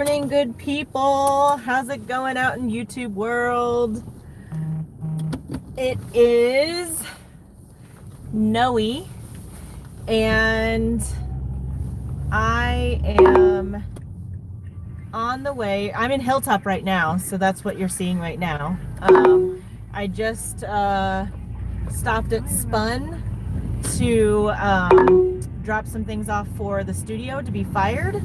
Morning, good people. How's it going out in YouTube world? It is Noe, and I am on the way. I'm in Hilltop right now, so that's what you're seeing right now. I just stopped at Spun to drop some things off for the studio to be fired.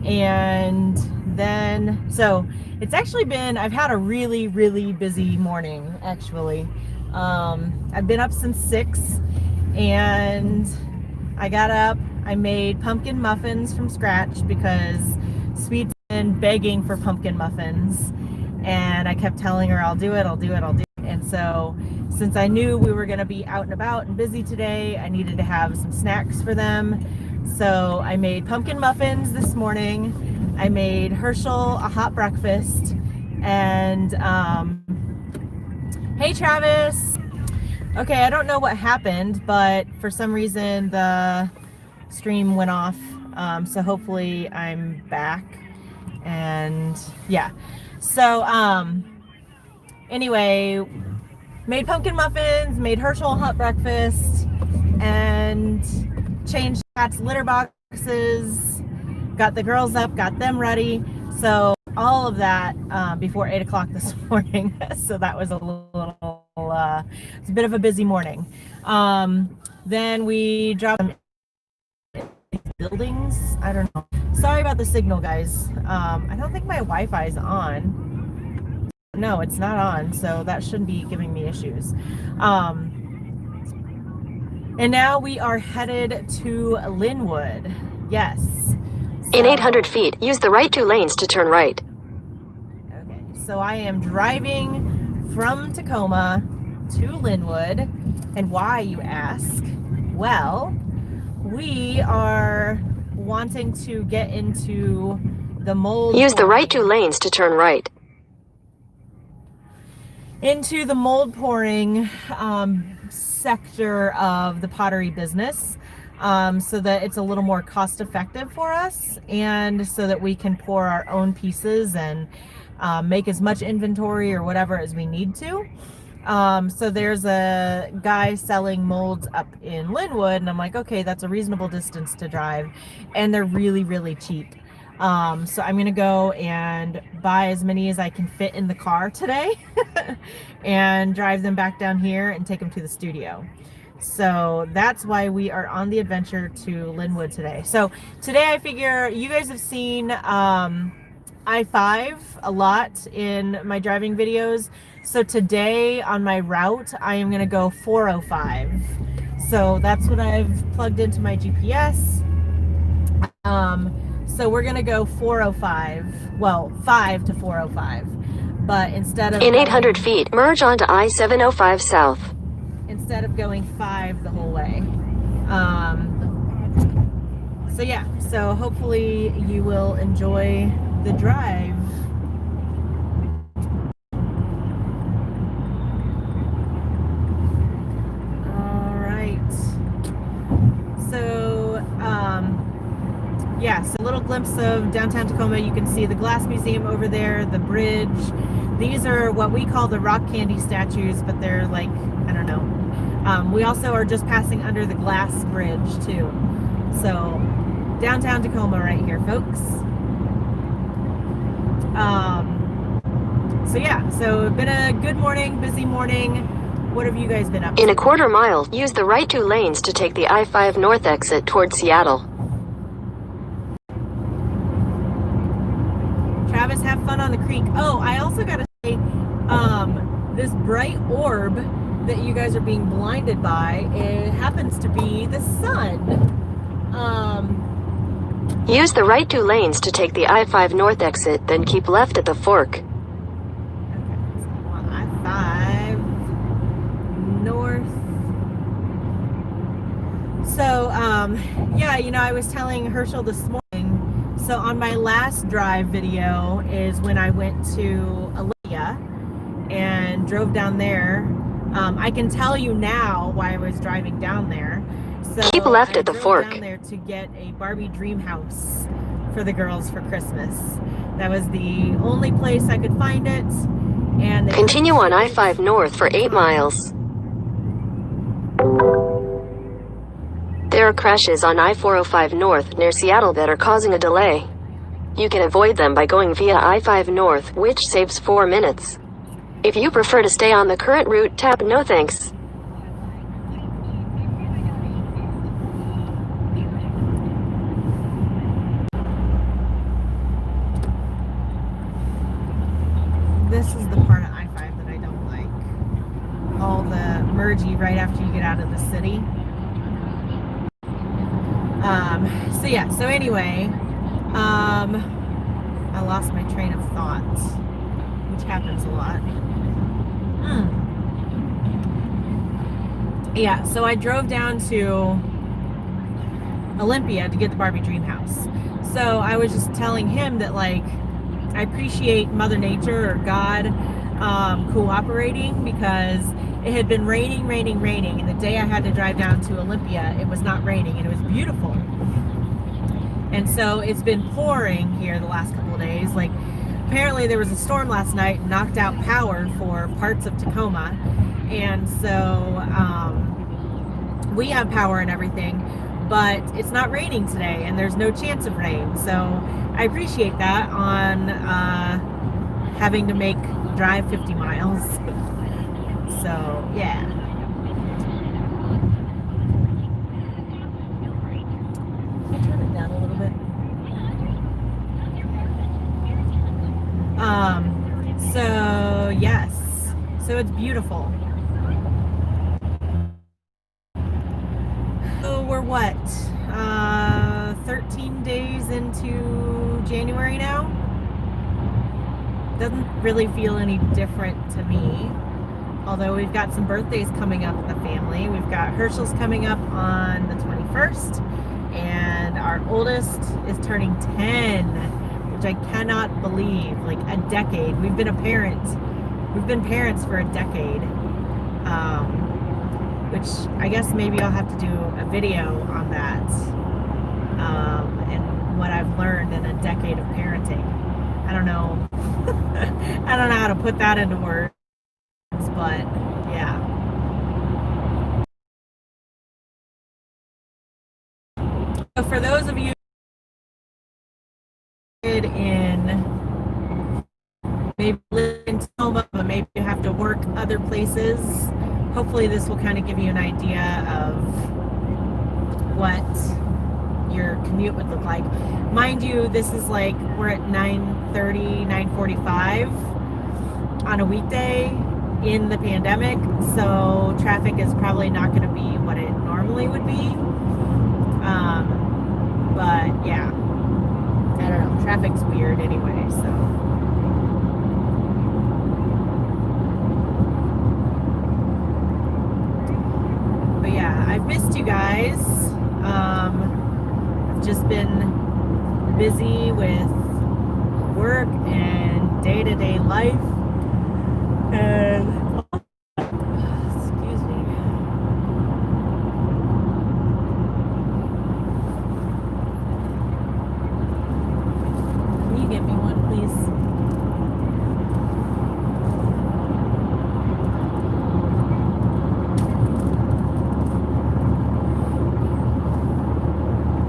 And then, so it's actually been, I've had a really, really busy morning, actually. I've been up since 6, and I got up, I made pumpkin muffins from scratch because Sweet's been begging for pumpkin muffins, and I kept telling her, I'll do it. And so, since I knew we were going to be out and about and busy today, I needed to have some snacks for them. So I made pumpkin muffins this morning. I made Herschel a hot breakfast. And hey, Travis. Okay, I don't know what happened, but for some reason the stream went off. So hopefully I'm back. And yeah. So anyway, made pumpkin muffins, made Herschel a hot breakfast, and changed Pat's litter boxes, got the girls up, got them ready. So all of that before 8 o'clock this morning. So that was a little, it's a bit of a busy morning. Then we dropped buildings. I don't know. Sorry about the signal, guys. I don't think my Wi-Fi is on. No, it's not on. So that shouldn't be giving me issues. And now we are headed to Lynnwood. Yes. So, in 800 feet, use the right 2 lanes to turn right. Okay, so I am driving from Tacoma to Lynnwood. And why, you ask? Well, we are wanting to get into the mold. Use the right 2 lanes to turn right. Into the mold pouring sector of the pottery business, so that it's a little more cost effective for us, and so that we can pour our own pieces and make as much inventory or whatever as we need to. So there's a guy selling molds up in Lynnwood, and I'm like, okay, that's a reasonable distance to drive, and they're really, really cheap. So I'm gonna go and buy as many as I can fit in the car today and drive them back down here and take them to the studio. So that's why we are on the adventure to Lynnwood today. So today I figure you guys have seen I-5 a lot in my driving videos. So today on my route, I am gonna go 405. So that's what I've plugged into my GPS. So we're gonna go 405, well, 5 to 405, but instead of in 800 feet, merge onto I-705 South. Instead of going 5 the whole way. So yeah, so hopefully you will enjoy the drive. All right. So yeah, so a little glimpse of downtown Tacoma. You can see the Glass Museum over there, the bridge. These are what we call the rock candy statues, but they're like, I don't know. We also are just passing under the glass bridge too. So downtown Tacoma right here, folks. So yeah, so been a good morning, busy morning. What have you guys been up to? In a quarter mile, use the right 2 lanes to take the I-5 North exit toward Seattle. Travis, have fun on the creek. Oh, I also gotta say, this bright orb that you guys are being blinded by, it happens to be the sun. Use the right 2 lanes to take the I-5 North exit, then keep left at the fork. Okay, so I-5 North. So, yeah, you know, I was telling Herschel this morning, so on my last drive video is when I went to Aaliyah and drove down there. I can tell you now why I was driving down there. So keep left at the fork. Down there to get a Barbie dream house for the girls for Christmas. That was the only place I could find it. And they Continue on couldn't ship I-5 it north for in 8 time. miles. There are crashes on I-405 north near Seattle that are causing a delay. You can avoid them by going via I-5 north, which saves 4 minutes. If you prefer to stay on the current route, tap no thanks. This is the part of I-5 that I don't like. All the mergey right after you get out of the city. So anyway, I lost my train of thought, which happens a lot. Yeah, so I drove down to Olympia to get the Barbie Dream House. So I was just telling him that, like, I appreciate Mother Nature or God cooperating, because it had been raining, and the day I had to drive down to Olympia, it was not raining, and it was beautiful. And so it's been pouring here the last couple of days. Like, apparently there was a storm last night and knocked out power for parts of Tacoma. And so we have power and everything, but it's not raining today, and there's no chance of rain. So I appreciate that on having to drive 50 miles. So yeah. I'll turn it down a little bit. So yes, so it's beautiful. So we're what, 13 days into January now? Doesn't really feel any different to me, although we've got some birthdays coming up in the family. We've got Herschel's coming up on the 21st, and our oldest is turning 10, which I cannot believe. Like, a decade. We've been parents for a decade, which I guess maybe I'll have to do a video on that, and what I've learned in a decade of parenting. I don't know. I don't know how to put that into words, but yeah. So for those of you in maybe live in Tacoma, but maybe you have to work other places, hopefully this will kind of give you an idea of what your commute would look like. Mind you, this is like, we're at 9:30, 9:45 on a weekday in the pandemic, so traffic is probably not going to be what it normally would be. But yeah, I don't know, traffic's weird anyway, so. But yeah, I've missed you guys. I've just been busy with work and day-to-day life, and excuse me. Can you get me one, please?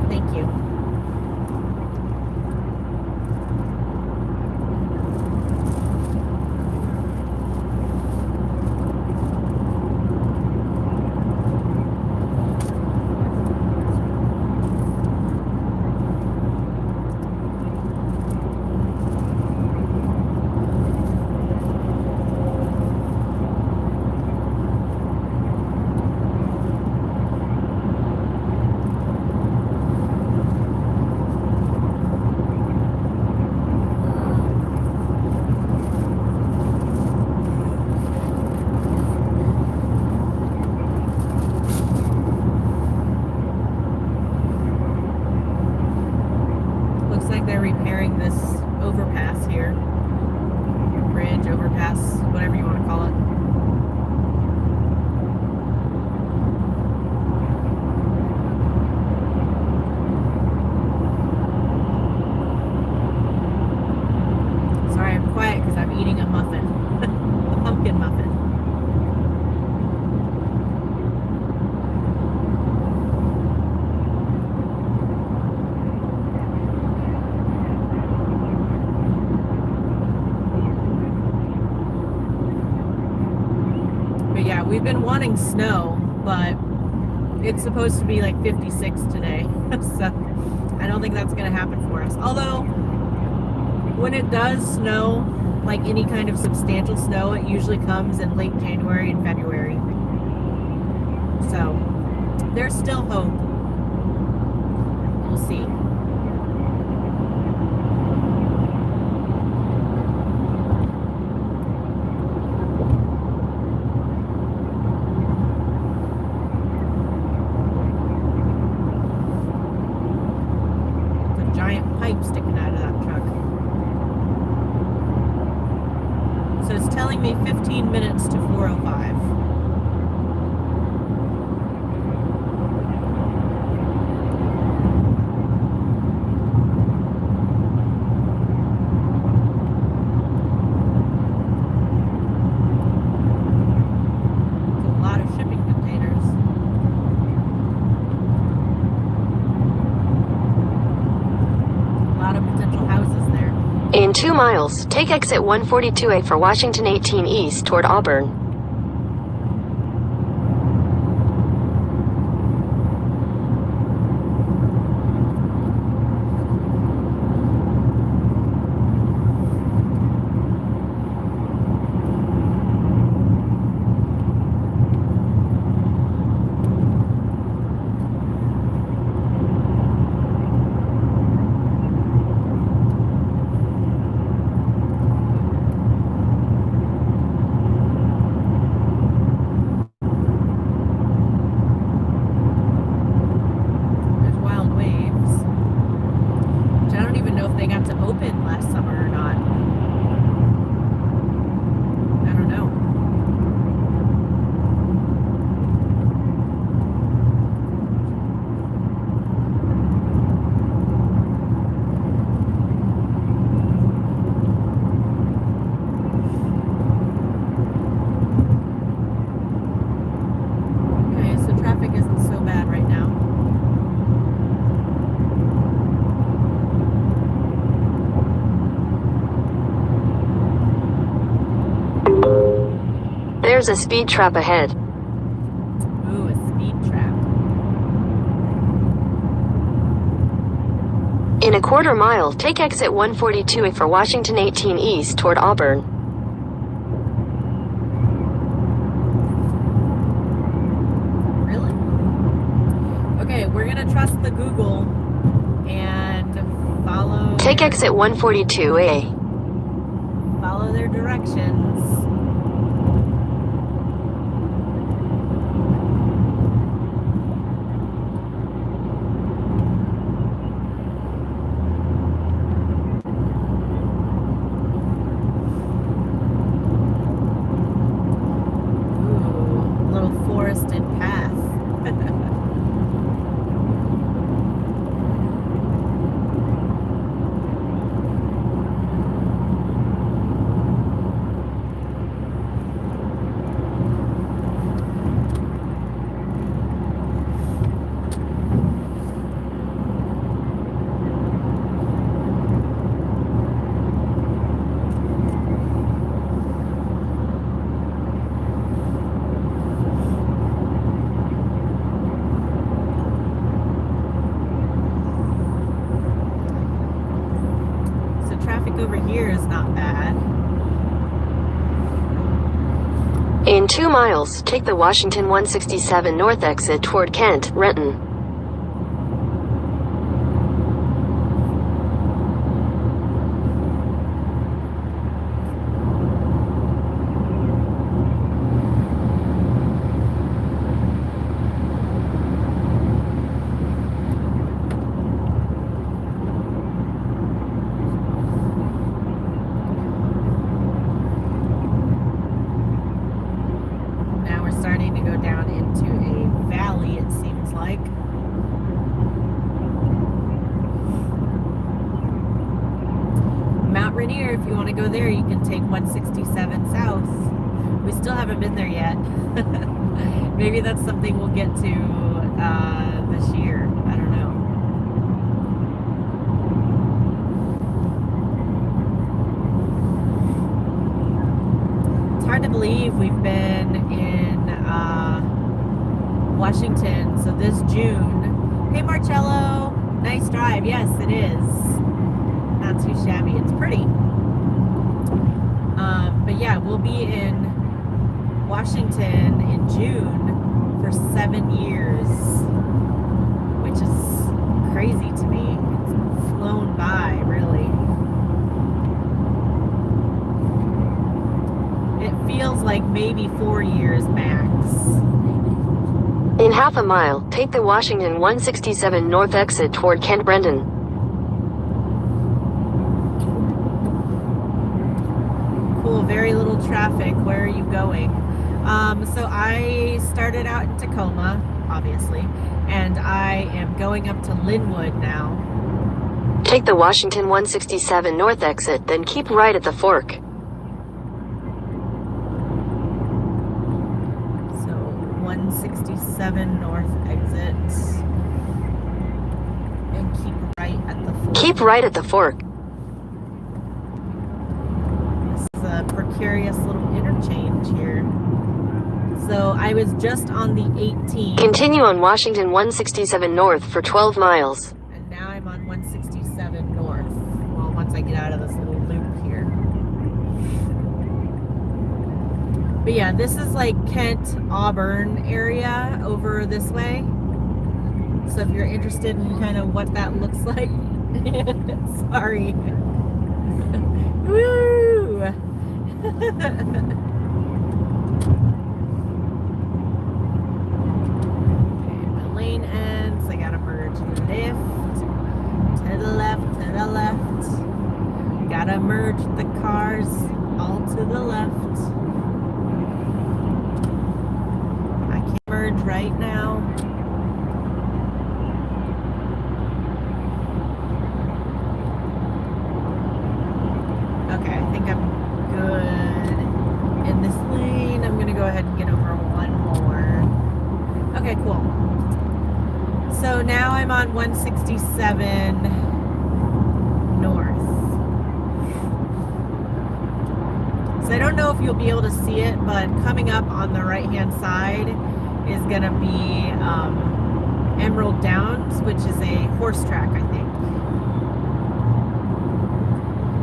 Thank you. Looks like they're repairing this overpass here. Bridge, overpass, whatever you want to call it. we've been wanting snow, but it's supposed to be like 56 today. So I don't think that's going to happen for us. Although, when it does snow, like any kind of substantial snow, it usually comes in late January and February. So there's still hope. We'll see. Pipe sticking out of that truck. So it's telling me 15 minutes to 4:05. It's a lot of shipping containers. Potential houses there. In 2 miles, take exit 142A for Washington 18 East toward Auburn. There's a speed trap ahead. Ooh, a speed trap. In a 1/4 mile, take exit 142A for Washington 18 East toward Auburn. Really? Okay, we're gonna trust the Google and follow. Take exit 142A. Follow their directions. Over here is not bad. In 2 miles, take the Washington 167 North exit toward Kent, Renton. If you want to go there, you can take 167 south. We still haven't been there yet. Maybe that's something we'll get to this year. I don't know. It's hard to believe we've been in Washington. So this June. Hey Marcello, nice drive. Yes, it is. Not too shabby. It's pretty. But yeah, we'll be in Washington in June for 7 years, which is crazy to me. It's flown by, really. It feels like maybe 4 years max. In half a mile, take the Washington 167 North exit toward Kent Brendan. Cool, very little traffic. Where are you going? So I started out in Tacoma, obviously, and I am going up to Lynnwood now. Take the Washington 167 North exit, then keep right at the fork. So 167 North exit, and keep right at the fork. Keep right at the fork. This is a precarious little interchange here. So I was just on the 18. Continue on Washington 167 North for 12 miles. And now I'm on 167 North. Well, once I get out of this little loop here. But yeah, this is like Kent, Auburn area over this way. So if you're interested in kind of what that looks like. Sorry. Woo! Lane ends. I gotta merge left to the left, to the left. Gotta merge the cars all to the left. I can't merge right now. Okay, I think I'm good in this lane. I'm gonna go ahead and get over one more. Okay, cool. So now I'm on 167 North. So I don't know if you'll be able to see it, but coming up on the right-hand side is going to be Emerald Downs, which is a horse track, I think.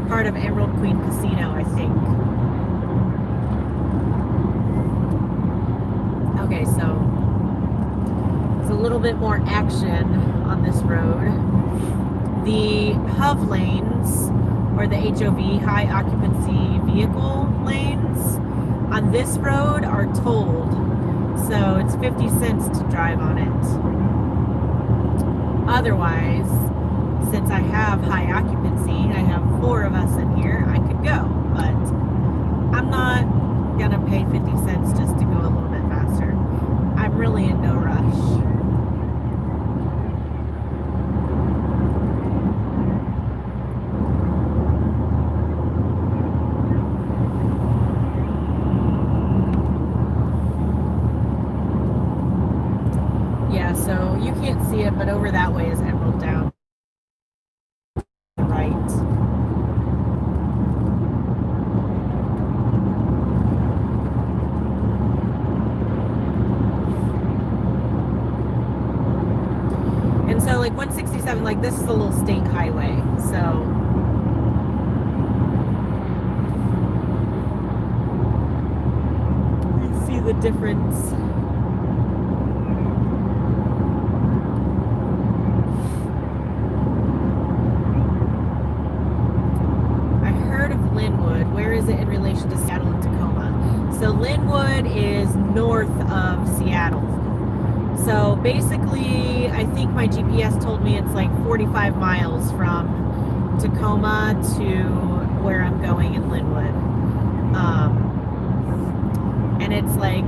Part of Emerald Queen Casino, I think. Okay, so a little bit more action on this road. The HOV lanes, or the HOV, high occupancy vehicle lanes, on this road are tolled. So it's 50 cents to drive on it. Otherwise, since I have high occupancy, I have 4 of us in here, I could go. But I'm not gonna pay 50 cents just to go a little bit faster. I'm really in no rush. Yeah, so you can't see it, but over that way is Emerald Down. Right. And so like 167, like this is a little state highway, so you see the difference. I heard of Lynnwood. Where is it in relation to Seattle and Tacoma? So Lynnwood is north of Seattle. So basically, I think my GPS told me it's like 45 miles from Tacoma to where I'm going in Lynnwood. And it's like,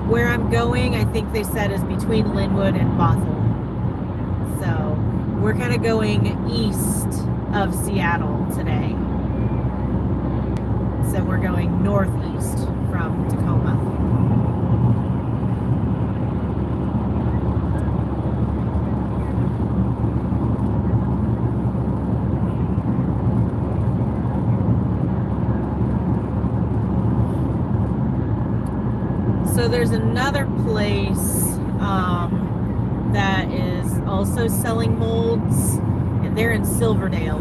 where I'm going, I think they said is between Lynnwood and Bothell. So we're kind of going east of Seattle today. So we're going northeast from Tacoma. So there's another place that is also selling molds, and they're in Silverdale,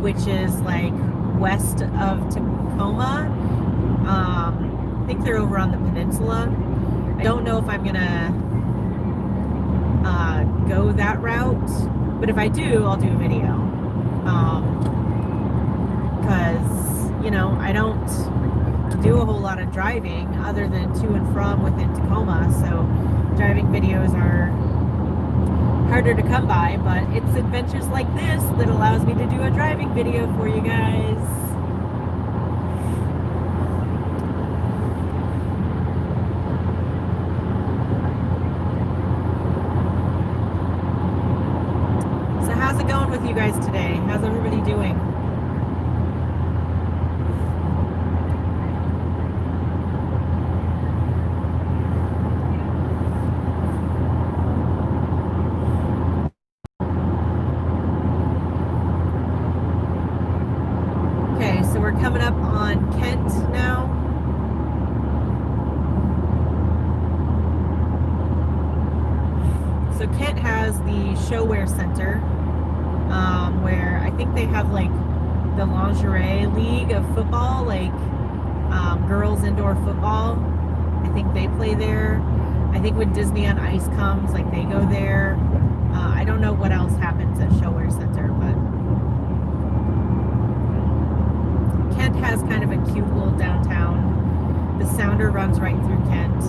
which is like west of Tacoma. I think they're over on the peninsula. I don't know if I'm gonna go that route, but if I do, I'll do a video. Because, you know, I don't do a whole lot of driving other than to and from within Tacoma, so driving videos are harder to come by, but it's adventures like this that allows me to do a driving video for you guys. So how's it going with you guys today? How's everybody doing? So we're coming up on Kent now. So Kent has the ShoWare Center, where I think they have like the lingerie league of football, like girls indoor football. I think they play there. I think when Disney on Ice comes, like they go there. I don't know what else happens at ShoWare Center, but Kent has kind of a cute little downtown. The Sounder runs right through Kent.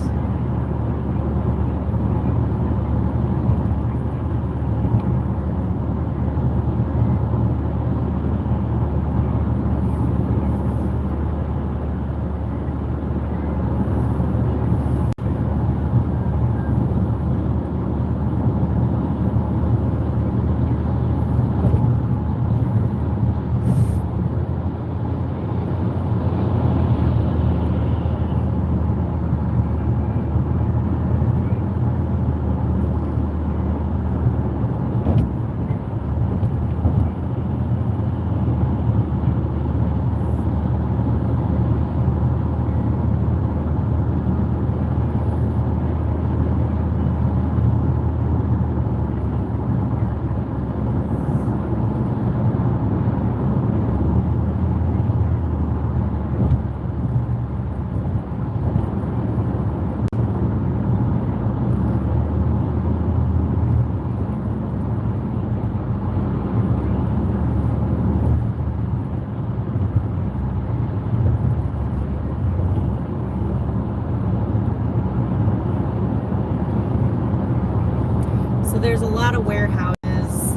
So there's a lot of warehouses.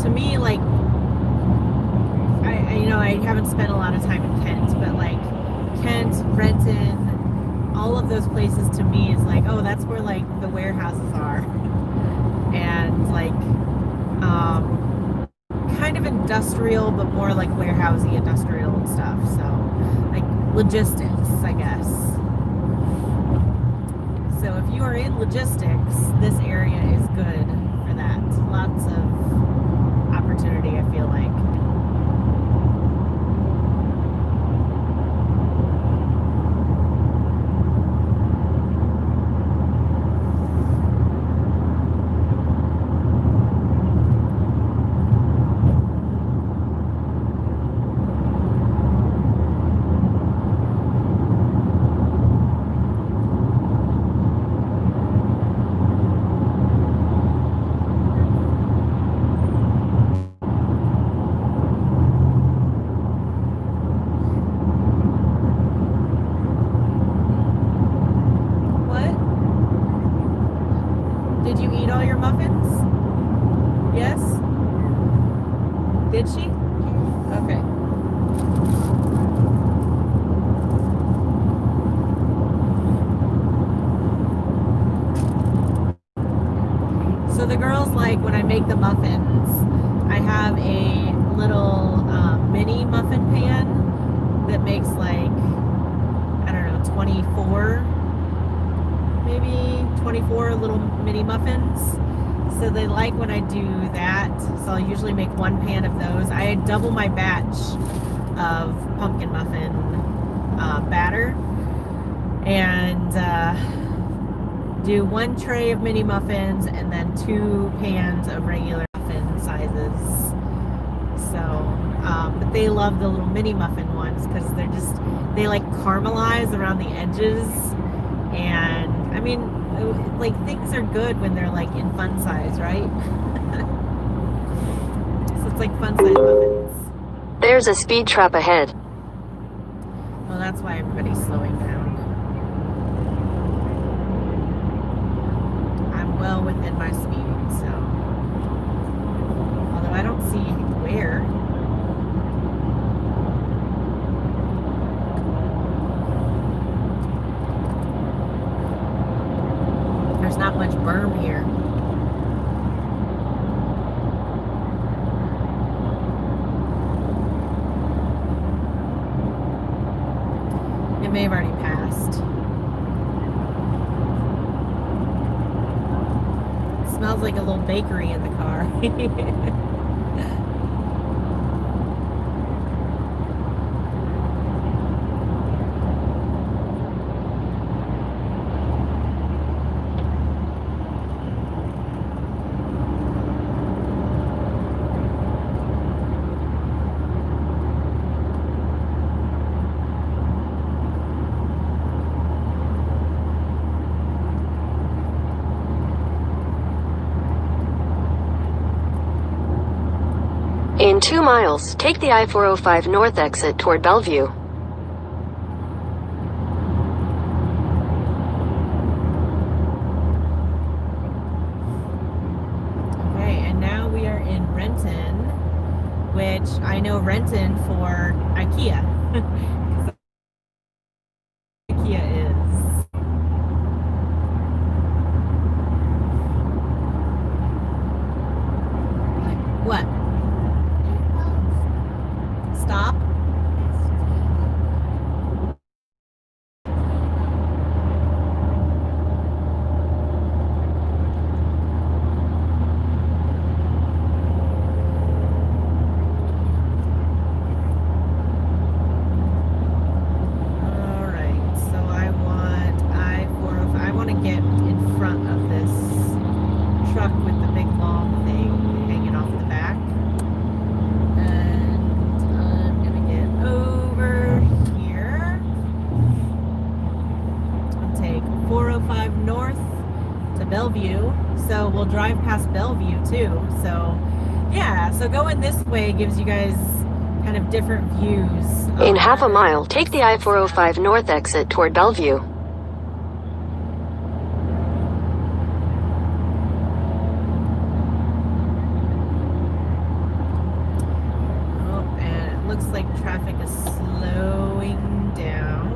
To me, like, I haven't spent a lot of time in Kent, but like Kent, Renton, all of those places to me is like, oh, that's where like the warehouses are. And like, kind of industrial, but more like warehousey industrial and stuff. So like logistics, I guess. So if you are in logistics, this area is good for that. Lots of opportunity, I feel like. Did you eat all your muffins? Yes? Did she? Okay. So the girls like when I make the muffins, I have a little mini muffin pan that makes like, I don't know, 24 little mini muffins. So they like when I do that. So I'll usually make one pan of those. I double my batch of pumpkin muffin batter. And do 1 tray of mini muffins and then 2 pans of regular muffin sizes. So, but they love the little mini muffin ones because they like caramelize around the edges. And I mean, like, things are good when they're like in fun size, right? So it's like fun size muffins. There's a speed trap ahead. Well, that's why everybody's slowing down. I'm well within my speed, so. Although I don't see where. There's not much berm here. It may have already passed. It smells like a little bakery in the car. In 2 miles, take the I-405 North exit toward Bellevue. Okay, and now we are in Renton, which I know Renton for IKEA. IKEA is. What? Stop. All right, so I want I-405. I want to get in front of this truck with the big long thing hanging off the back. And I'm gonna get over here and take 405 north to Bellevue. So we'll drive past Bellevue too. So yeah, so going this way gives you guys kind of different views. In half a mile, take the I-405 North exit toward Bellevue. Oh, and it looks like traffic is slowing down.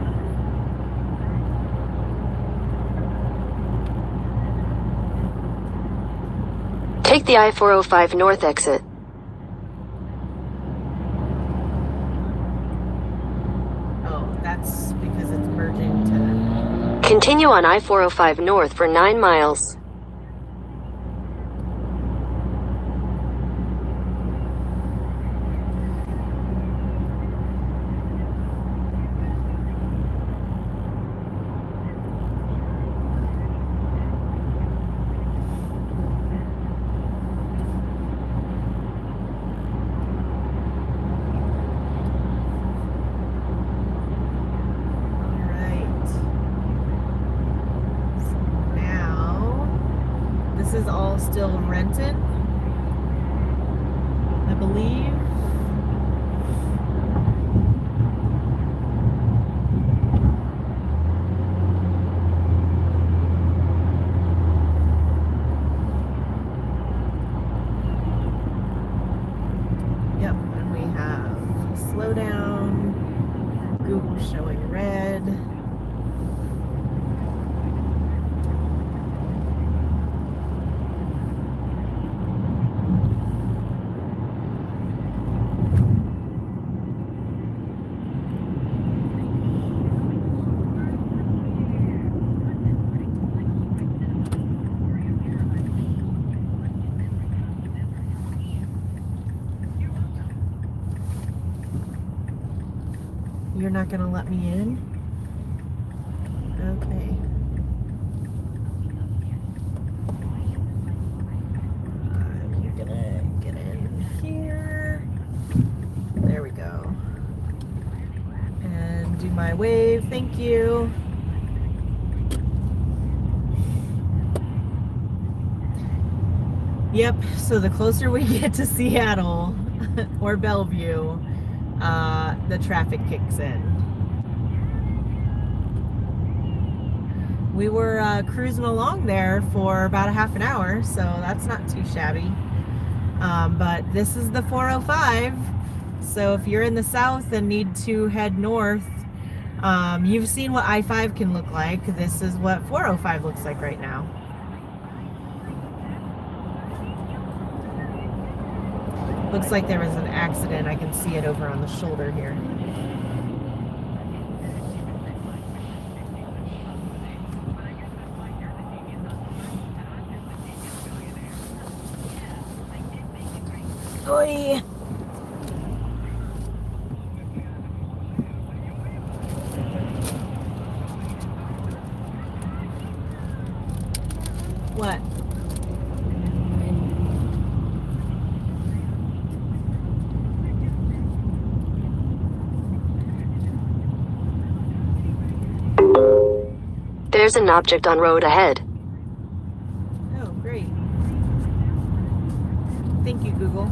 Take the I-405 North exit. Oh, that's because it's merging to... Continue on I-405 North for 9 miles. This is all still Renton, I believe. Yep, and we have slow down, Google showing red. You're not gonna let me in? Okay. do my wave. Thank you. Yep, so the closer we get to Seattle or Bellevue, the traffic kicks in. We were cruising along there for about a half an hour, so that's not too shabby. But this is the 405, so if you're in the south and need to head north, you've seen what I-5 can look like. This is what 405 looks like right now. Looks like there was an accident. I can see it over on the shoulder here. Oi! What? There's an object on road ahead. Oh, great. Thank you, Google.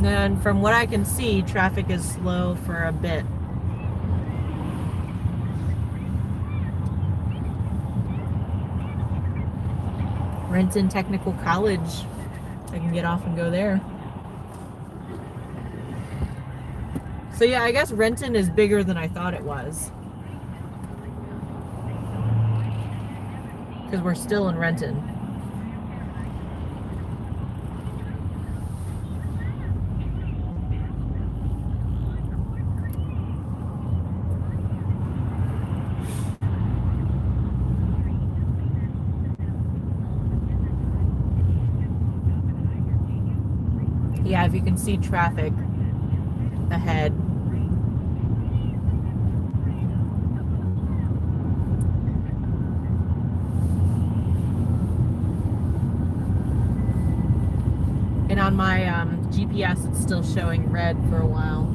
And from what I can see, traffic is slow for a bit. Renton Technical College. I can get off and go there. So yeah, I guess Renton is bigger than I thought it was. Because we're still in Renton. Yeah, if you can see traffic ahead. And on my GPS, it's still showing red for a while.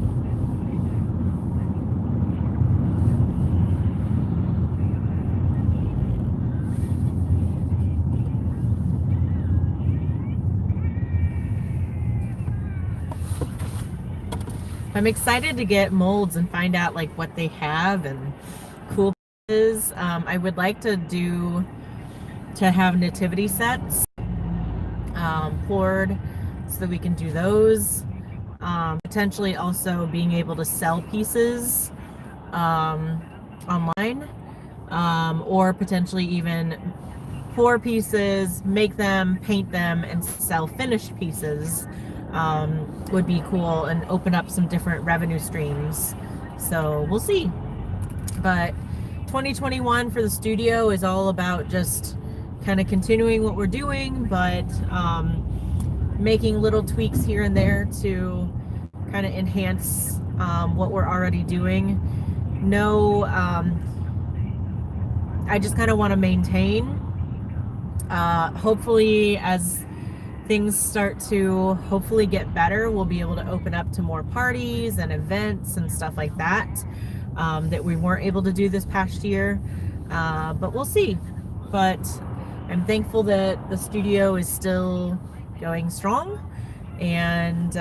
I'm excited to get molds and find out like what they have and cool pieces. I would like to have nativity sets poured so that we can do those. Potentially also being able to sell pieces online, or potentially even pour pieces, make them, paint them, and sell finished pieces. Would be cool and open up some different revenue streams. So we'll see. But 2021 for the studio is all about just kind of continuing what we're doing, but making little tweaks here and there to kind of enhance what we're already doing. I just kind of want to maintain. Hopefully, as things start to hopefully get better, we'll be able to open up to more parties and events and stuff like that that we weren't able to do this past year. But we'll see. But I'm thankful that the studio is still going strong, and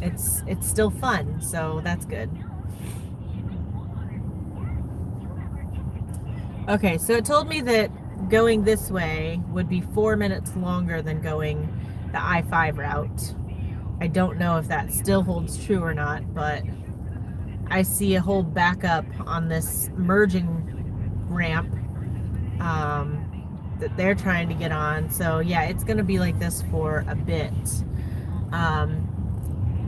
it's still fun, so that's good. Okay, so it told me that going this way would be 4 minutes longer than going the I-5 route. I don't know if that still holds true or not, but I see a whole backup on this merging ramp that they're trying to get on. So yeah, it's going to be like this for a bit.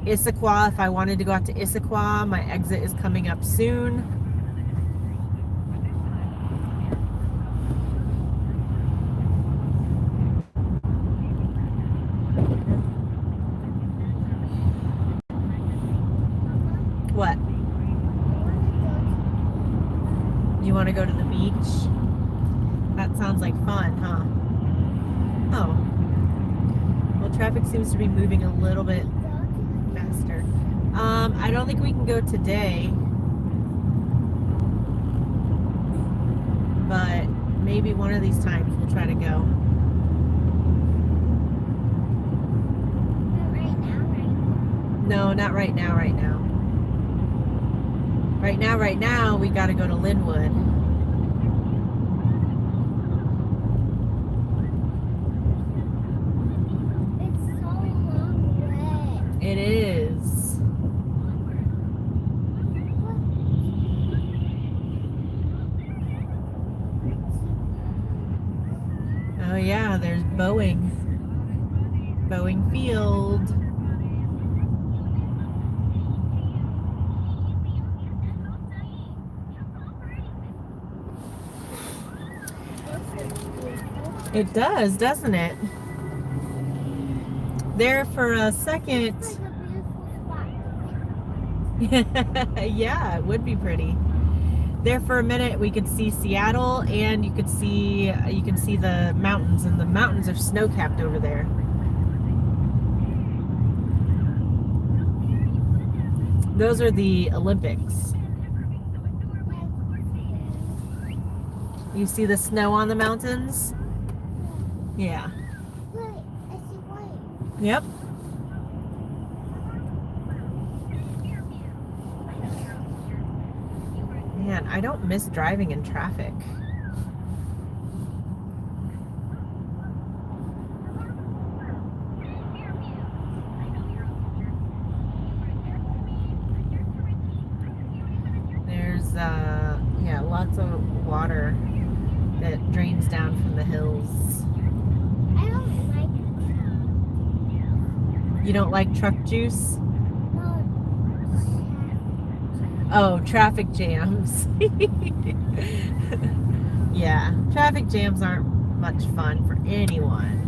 Issaquah, if I wanted to go out to Issaquah, my exit is coming up soon. want to go to the beach? That sounds like fun, huh? Oh. Well, traffic seems to be moving a little bit faster. I don't think we can go today. But maybe one of these times we'll try to go. No, not right now, right now. Right now, we gotta go to Lynnwood. It's so long away. It is. Oh yeah, there's Boeing. Boeing Field. It does, doesn't it? There for a second. It's like a beautiful spot. Yeah, it would be pretty. There for a minute we could see Seattle, and you can see the mountains, and the mountains are snow-capped over there. Those are the Olympics. You see the snow on the mountains? Yeah. Wait, I see white. Yep. Man, I don't miss driving in traffic. There's yeah, lots of water that drains down from the hills. I don't like You don't like truck juice? no. Oh, traffic jams. Yeah, traffic jams aren't much fun for anyone.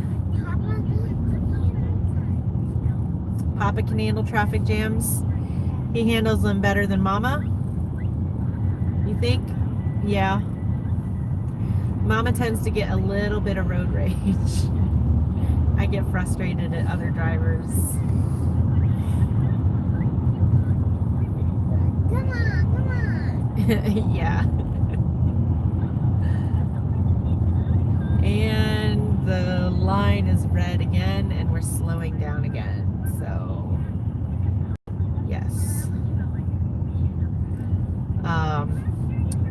Papa can handle traffic jams. He handles them better than Mama. You think? Yeah. Mama tends to get a little bit of road rage. I get frustrated at other drivers. Come on. Yeah. And the line is red again, and we're slowing down again. So, yes.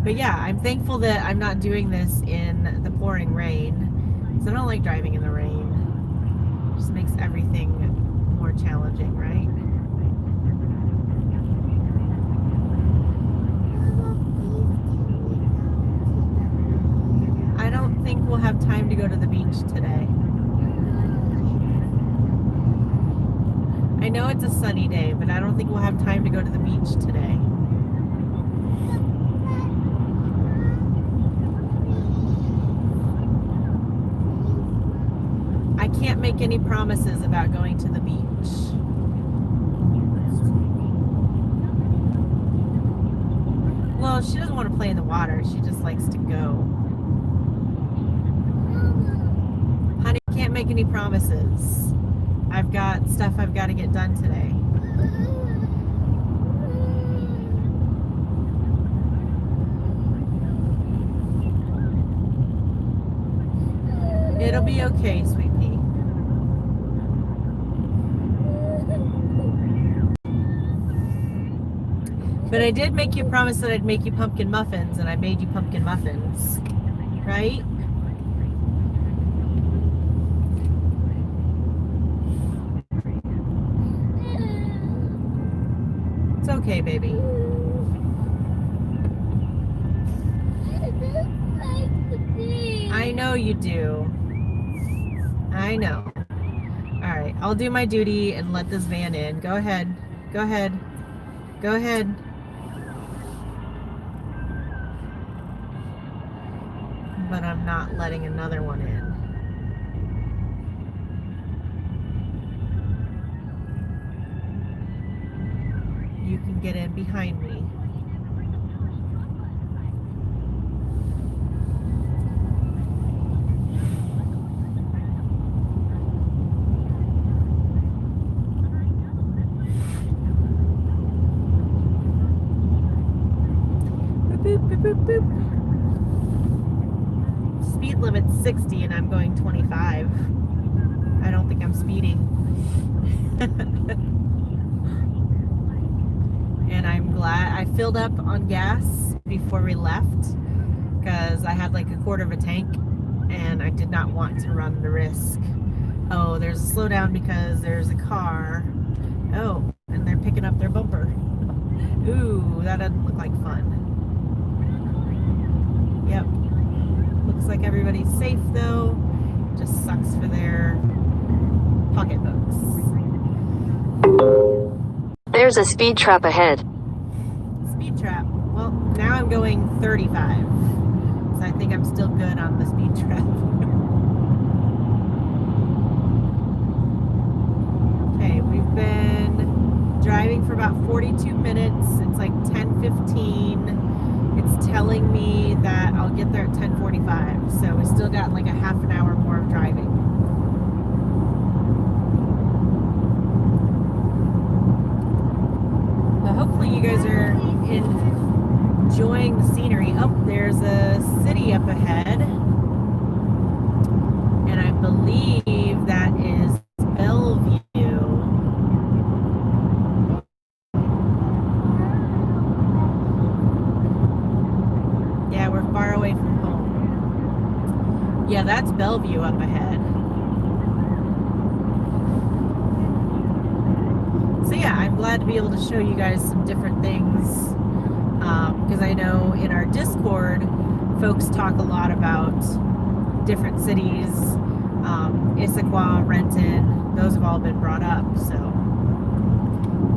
But yeah, I'm thankful that I'm not doing this in the pouring rain, because I don't like driving in the rain. It just makes everything more challenging, right? I don't think we'll have time to go to the beach today. I know it's a sunny day, but I don't think we'll have time to go to the beach today. I can't make any promises about going to the beach. Well, she doesn't want to play in the water. She just likes to go. Honey, I can't make any promises. I've got stuff I've got to get done today. It'll be okay, sweet pea. But I did make you promise that I'd make you pumpkin muffins, and I made you pumpkin muffins. Right? It's okay, baby. I know you do. I know. Alright, I'll do my duty and let this van in. Go ahead. Go ahead. Go ahead. But I'm not letting another one in. You can get in behind me. Boop. Speed limit's 60 and I'm going 25. I don't think I'm speeding. And I'm glad I filled up on gas before we left because I had like a quarter of a tank and I did not want to run the risk. Oh, there's a slowdown because there's a car. Oh, and they're picking up their bumper. Ooh, that doesn't look like fun. Yep. Looks like everybody's safe though. Just sucks for their pocketbooks. There's a speed trap ahead. Speed trap. Well, now I'm going 35. So I think I'm still good on the speed trap. Okay, we've been driving for about 42 minutes. It's like 10:15. It's telling me that I'll get there at 10:45. So we still got like a half an hour more of driving. But hopefully you guys are enjoying the scenery. Oh, there's a city up ahead. And I believe that is Bellevue. Yeah, we're far away from home. Yeah, that's Bellevue up ahead. So yeah, I'm glad to be able to show you guys some different things. Because I know in our Discord, folks talk a lot about different cities. Issaquah, Renton, those have all been brought up. So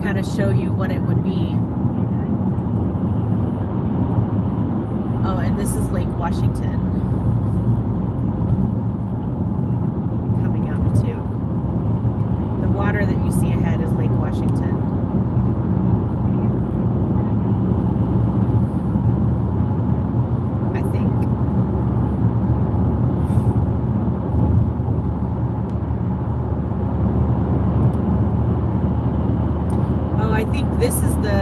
kind of show you what it would be. Oh, and this is Lake Washington coming up too. The water that you see ahead is Lake Washington. I think. Oh, I think this is the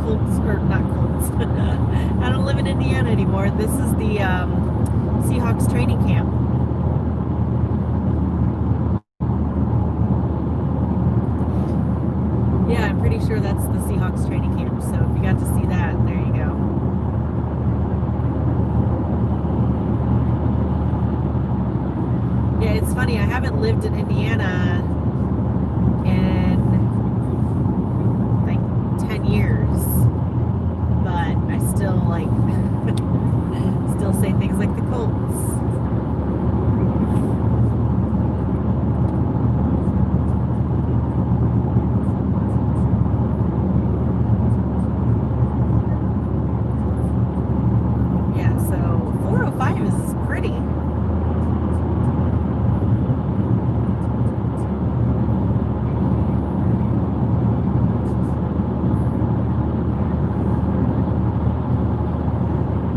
Colts, or not Colts. I don't live in Indiana anymore. This is the Seahawks training camp. Yeah, I'm pretty sure that's the Seahawks training camp. So if you got to see that, there you go. Yeah, it's funny. I haven't lived in Indiana in like 10 years, but I still like still say things like the Colts. Yeah, so 405 is pretty.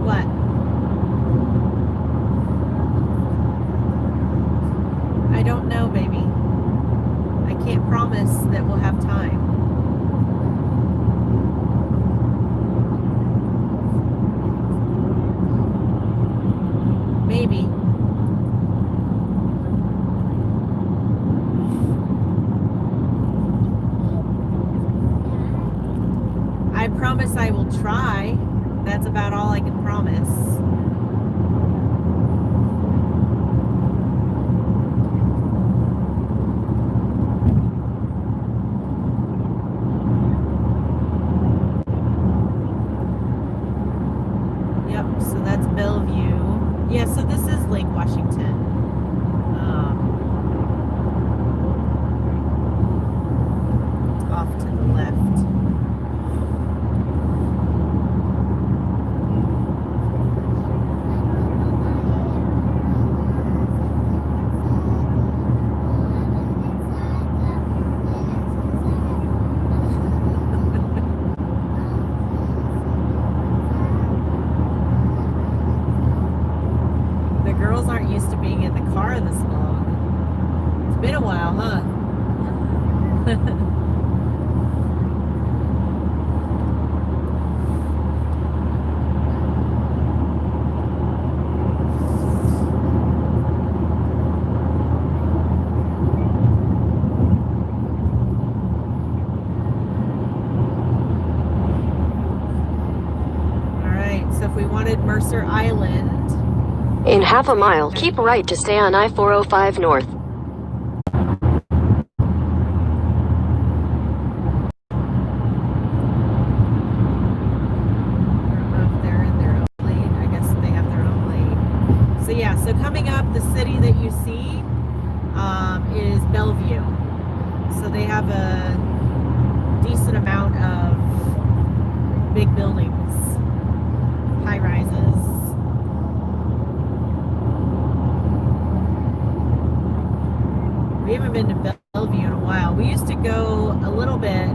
What? I don't know, baby. I can't promise that we'll have time. Maybe. I promise I will try. That's about all I can promise. Yep, so that's Bellevue. Yeah, so this is Lake Washington. Off to the left. The girls aren't used to being in the car this long. It's been a while, huh? Mercer Island. In half a mile, keep right to stay on I-405 North. So coming up, the city that you see is Bellevue. So they have a decent amount of big buildings, high rises. We haven't been to Bellevue in a while. We used to go a little bit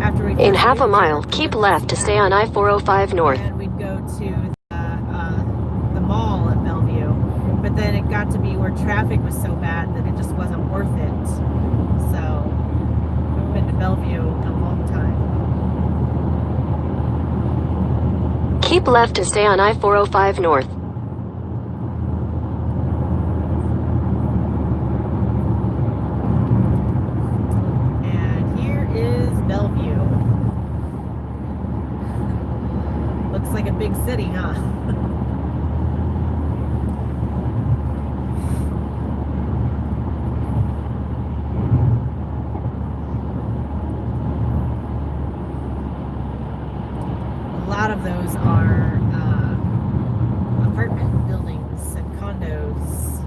after we. In half a mile, keep left to stay on I-405 North. And we'd go to the mall at Bellevue. But then it got to be where traffic was so bad that it just wasn't worth it. So we've been to Bellevue in a long time. Keep left to stay on I-405 North. And here is Bellevue. Looks like a big city, huh? A lot of those are apartment buildings and condos,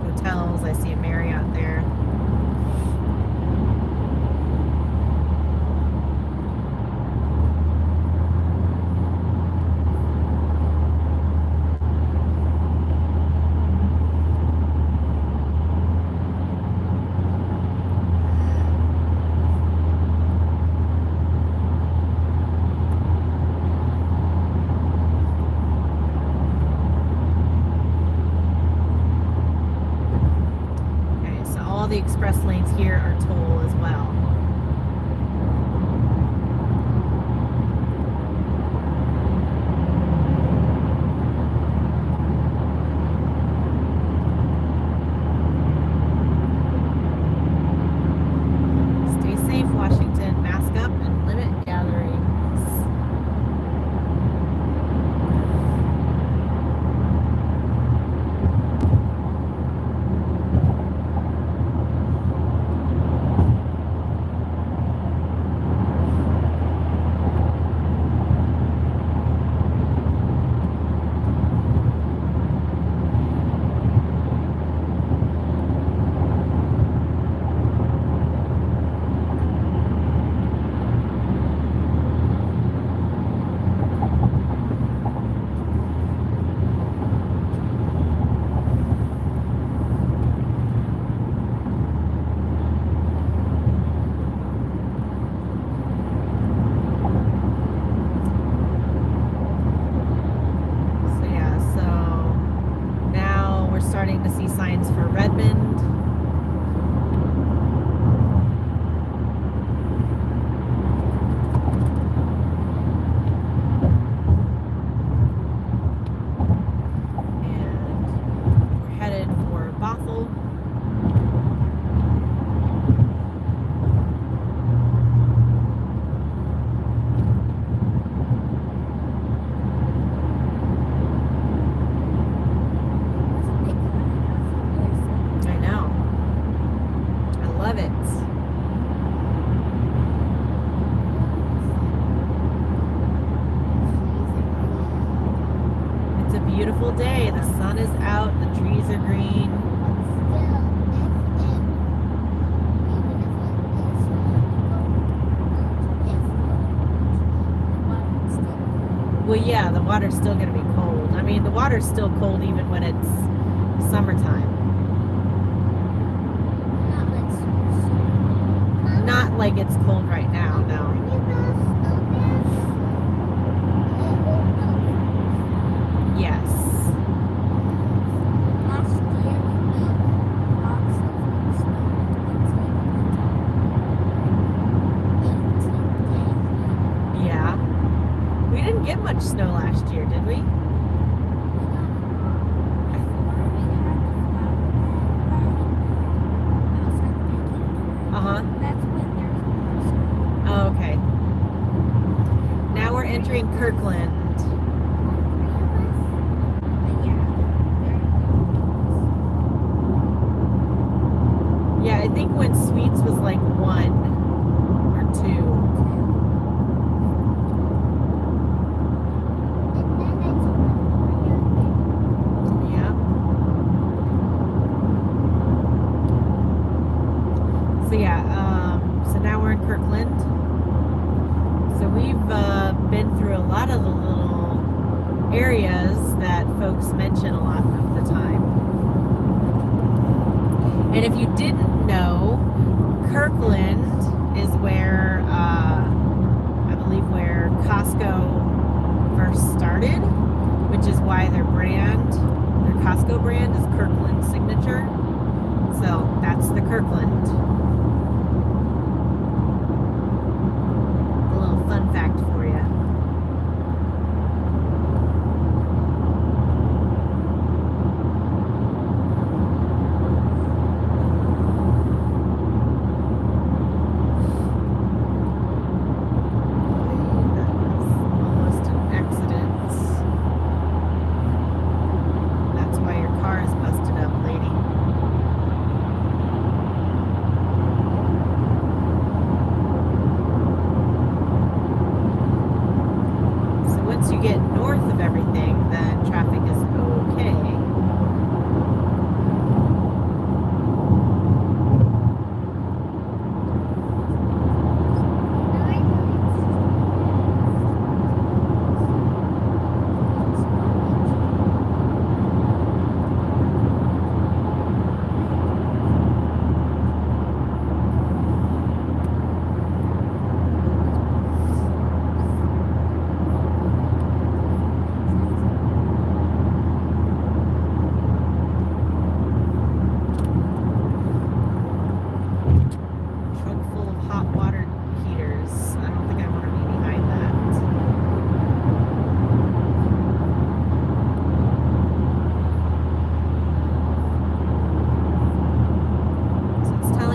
hotels. I see a Marriott there. The express lanes here are toll as well. Stay safe, Washington. Mask up and limit gatherings. Starting to see signs for Redmond. And we're headed for Bothell. Love it. It's a beautiful day. The sun is out, the trees are green. Well, yeah, the water's still going to be cold. I mean, the water's still cold even when it's summertime. Not like it's cold right now, no. Yes. Yeah. We didn't get much snow last year, did we? Uh-huh. Oh, okay. Now we're entering Kirkland. So now we're in Kirkland. So we've been through a lot of the little areas that folks mention a lot of the time. And if you didn't know, Kirkland is where, I believe where Costco first started, which is why their Costco brand is Kirkland Signature. So that's the Kirkland. A little fun fact for you.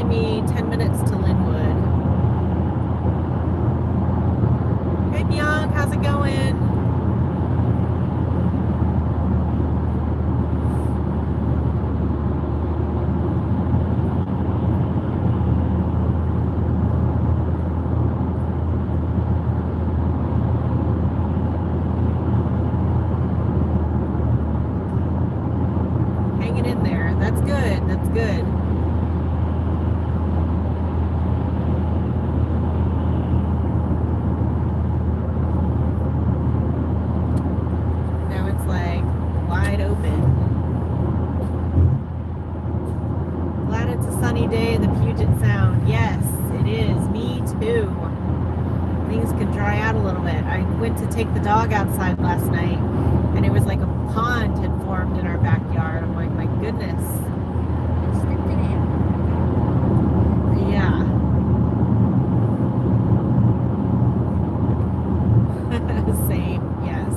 Me 10 minutes to Lynnwood. Hey Bianca, how's it going? Hanging in there. That's good. That's good. Day in the Puget Sound. Yes, it is. Me too. Things can dry out a little bit. I went to take the dog outside last night and it was like a pond had formed in our backyard. I'm like, my goodness. Yeah. Same, yes.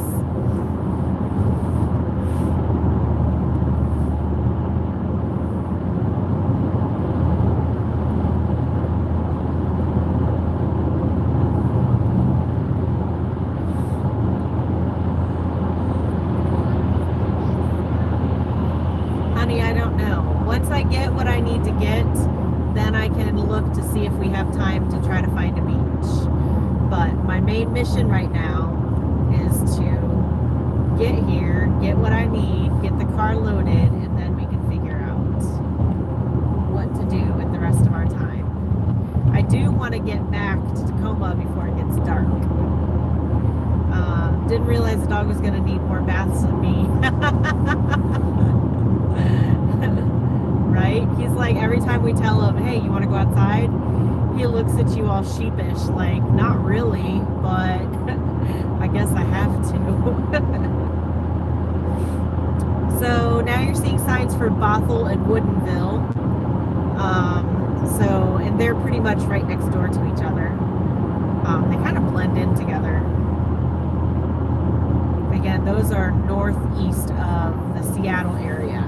I don't know. Once I get what I need to get, then I can look to see if we have time to try to find a beach. But my main mission right now is to get here, get what I need, get the car loaded, and then we can figure out what to do with the rest of our time. I do want to get back to Tacoma before it gets dark. Didn't realize the dog was going to need more baths than me. Right? He's like, every time we tell him, hey, you want to go outside? He looks at you all sheepish, like, not really, but I guess I have to. So now you're seeing signs for Bothell and Woodinville. And they're pretty much right next door to each other. They kind of blend in together. Again, those are northeast of the Seattle area.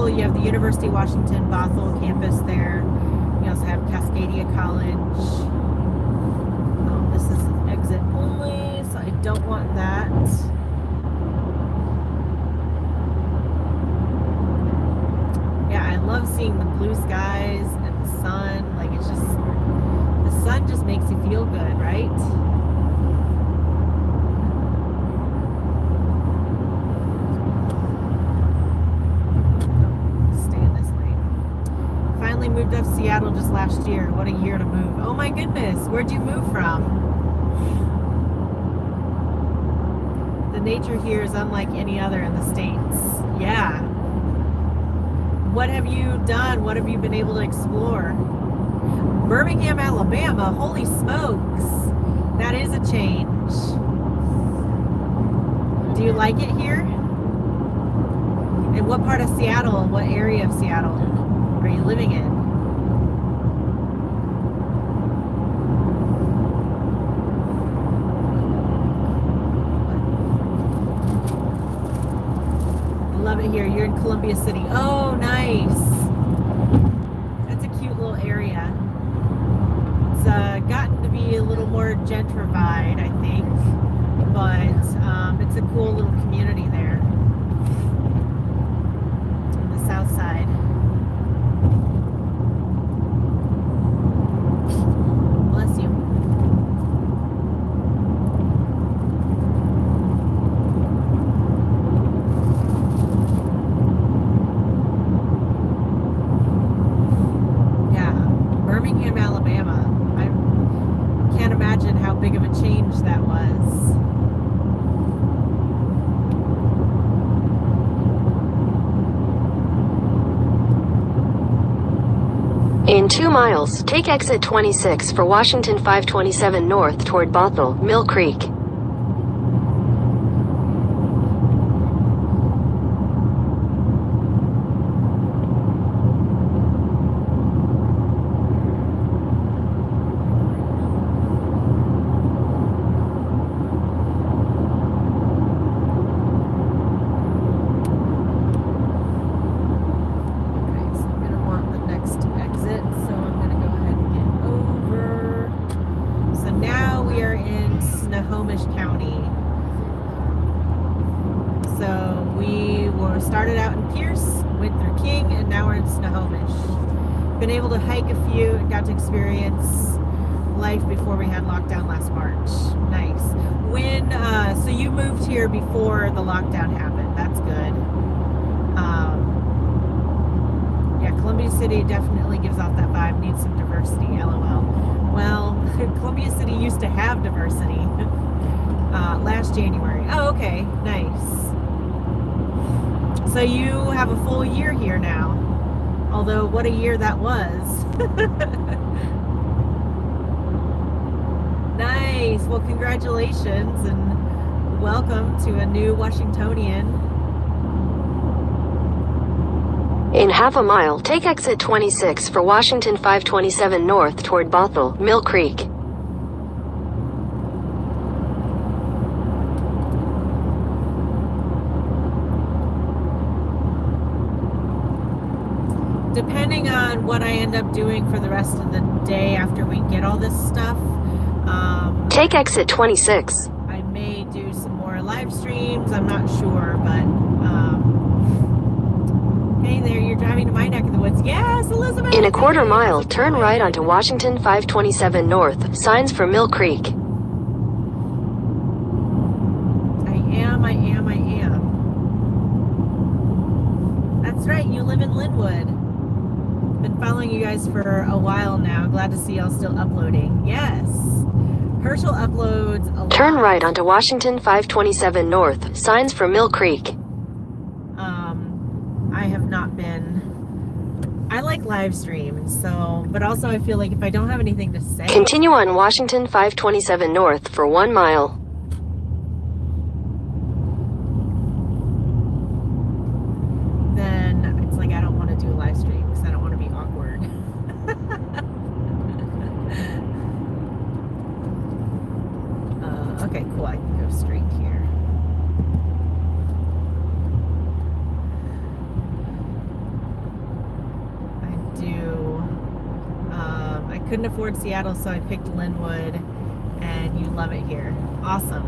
You have the University of Washington Bothell campus there. You also have Cascadia College. skies and the sun. Like, it's just, the sun just makes you feel good, right? Stay in this lane. Finally moved up Seattle just last year. What a year to move. Oh my goodness, where'd you move from? The nature here is unlike any other in the States. Yeah. What have you done? What have you been able to explore? Birmingham, Alabama. Holy smokes. That is a change. Do you like it here? And what part of Seattle, what area of Seattle are you living in? Love it here. You're in Columbia City. Oh, nice. That's a cute little area. It's gotten to be a little more gentrified, I think, but it's a cool little community there on the south side. Bless you. Birmingham, Alabama. I can't imagine how big of a change that was. In 2 miles, take exit 26 for Washington 527 North toward Bothell, Mill Creek. County. So we started out in Pierce, went through King, and now we're in Snohomish. Been able to hike a few and got to experience life before we had lockdown last March. Nice. When so you moved here before the lockdown happened. That's good. Yeah, Columbia City definitely gives off that vibe. Needs some diversity. LOL. Well, Columbia City used to have diversity. Last January. Oh, okay. Nice. So you have a full year here now. Although, what a year that was. Nice. Well, congratulations and welcome to a new Washingtonian. In half a mile, take exit 26 for Washington 527 North toward Bothell, Mill Creek. Depending on what I end up doing for the rest of the day after we get all this stuff, take exit 26. I may do some more live streams. I'm not sure, but hey there, you're driving to my neck of the woods. Yes, Elizabeth. In a quarter mile, turn right onto Washington 527 North. Signs for Mill Creek. I am. That's right. You live in Lynnwood. Been following you guys for a while now. Glad to see y'all still uploading. Yes. Herschel uploads a lot. Turn right onto Washington 527 North. Signs for Mill Creek. I have not been. I like live streams, but also I feel like if I don't have anything to say. Continue on Washington 527 North for 1 mile. Then it's like I don't want to do a live stream because I don't want to be awkward. Okay, cool. I can go straight here. I couldn't afford Seattle, so I picked Lynnwood, and you love it here. Awesome.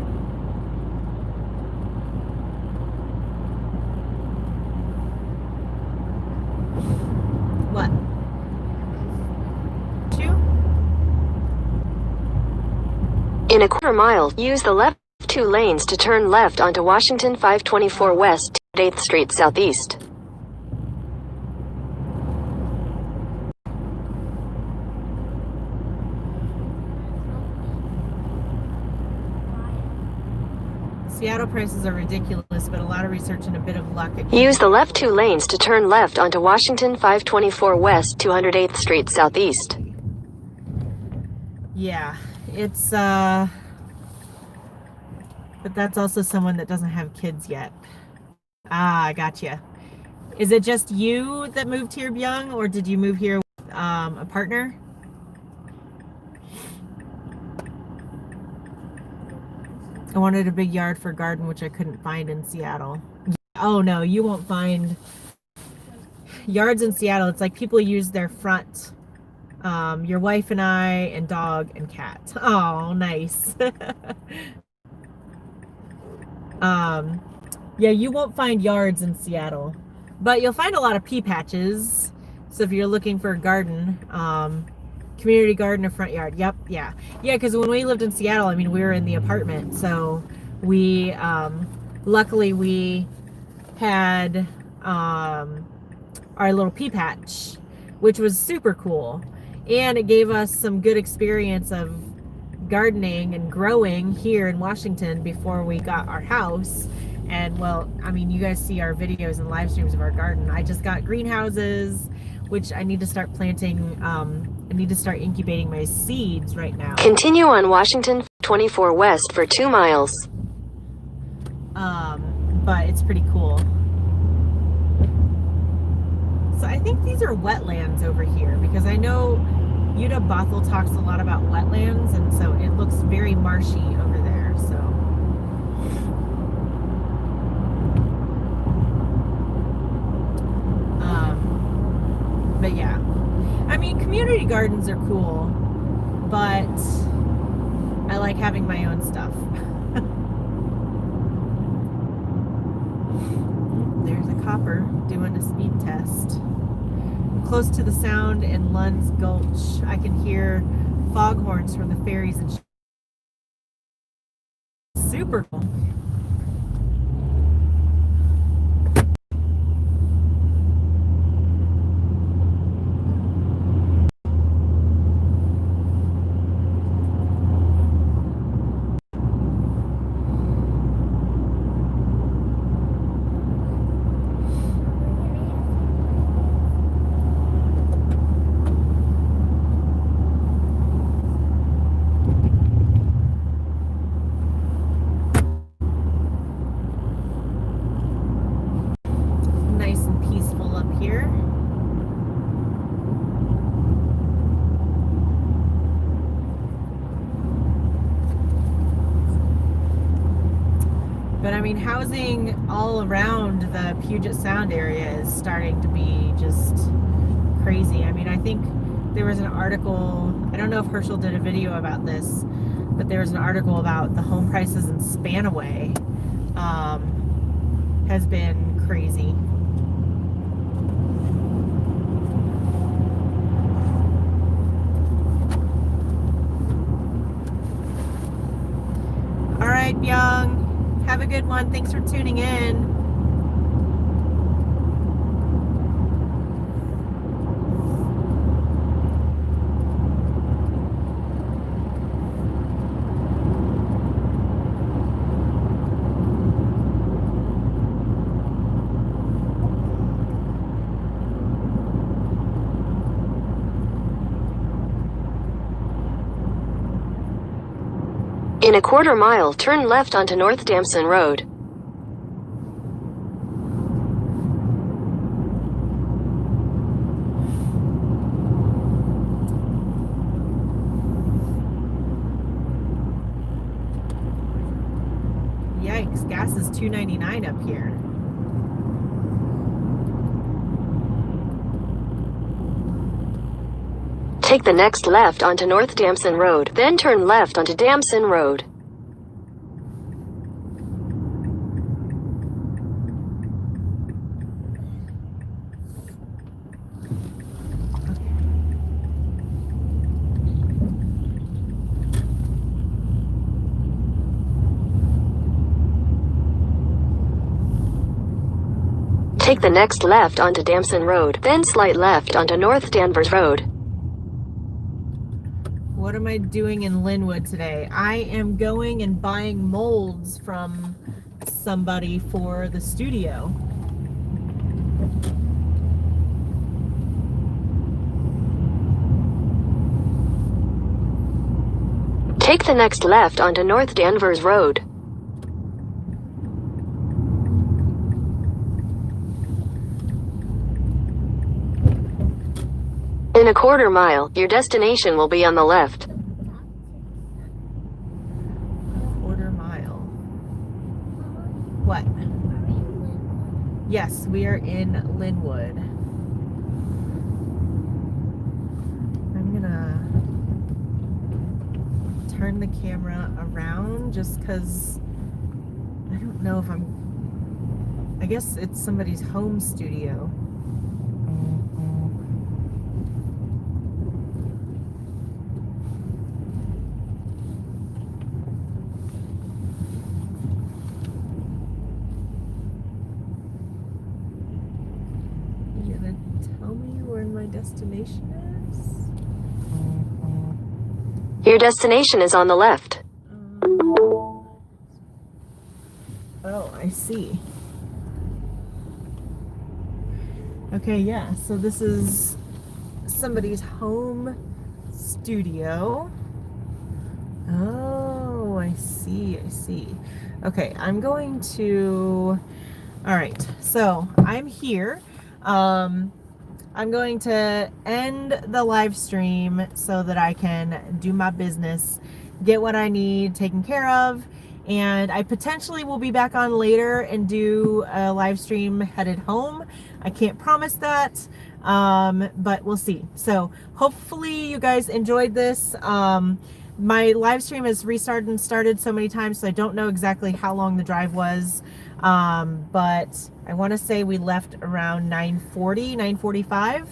What? In a quarter mile, use the left 2 lanes to turn left onto Washington 524 West, 8th Street Southeast. Seattle prices are ridiculous, but a lot of research and a bit of luck. Use the left 2 lanes to turn left onto Washington 524 West, 208th Street Southeast. Yeah, it's, but that's also someone that doesn't have kids yet. Ah, I gotcha. Is it just you that moved here young, or did you move here with a partner? I wanted a big yard for a garden, which I couldn't find in Seattle. Oh no, you won't find yards in Seattle. It's like people use their front. Your wife and I and dog and cat. Oh, nice. Yeah, you won't find yards in Seattle, but you'll find a lot of pea patches. So if you're looking for a garden, community garden or front yard. Yep. Yeah. Because when we lived in Seattle, I mean, we were in the apartment, so we luckily we had our little pea patch, which was super cool, and it gave us some good experience of gardening and growing here in Washington before we got our house. And well, I mean, you guys see our videos and live streams of our garden. I just got greenhouses, which I need to start planting. I need to start incubating my seeds right now. Continue on Washington 24 West for 2 miles. But it's pretty cool. So I think these are wetlands over here, because I know Yuta Bothell talks a lot about wetlands, and so it looks very marshy over there. So but yeah, I mean, community gardens are cool, but I like having my own stuff. There's a copper doing a speed test. Close to the sound in Lund's Gulch. I can hear foghorns from the ferries and super cool. But I mean, housing all around the Puget Sound area is starting to be just crazy. I mean, I think there was an article, I don't know if Herschel did a video about this, but there was an article about the home prices in Spanaway has been crazy. All right, Young. Have a good one. Thanks for tuning in. In a quarter mile, turn left onto North Damson Road. Yikes, gas is $2.99 up here. Take the next left onto North Damson Road, then turn left onto Damson Road. Take the next left onto Damson Road, then slight left onto North Danvers Road. What am I doing in Lynnwood today? I am going and buying molds from somebody for the studio. Take the next left onto North Danvers Road. In a quarter mile, your destination will be on the left. Quarter mile. What? Yes, we are in Lynnwood. I'm gonna turn the camera around just because I don't know if I guess it's somebody's home studio. You gonna tell me where my destination is? Your destination is on the left. Oh, I see. Okay, yeah, so this is somebody's home studio. Oh, I see. Okay, I'm going to, all right, so I'm here. I'm going to end the live stream so that I can do my business, get what I need taken care of, and I potentially will be back on later and do a live stream headed home. I can't promise that, but we'll see. So hopefully you guys enjoyed this. My live stream has restarted and started so many times, so I don't know exactly how long the drive was. But I want to say we left around 9:40, 9:45,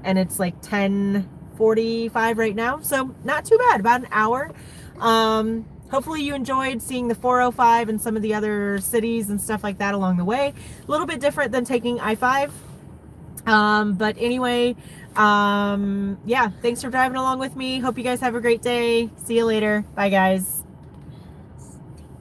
and it's like 10:45 right now. So not too bad, about an hour. Hopefully you enjoyed seeing the 405 and some of the other cities and stuff like that along the way. A little bit different than taking I-5. But anyway, yeah, thanks for driving along with me. Hope you guys have a great day. See you later. Bye, guys.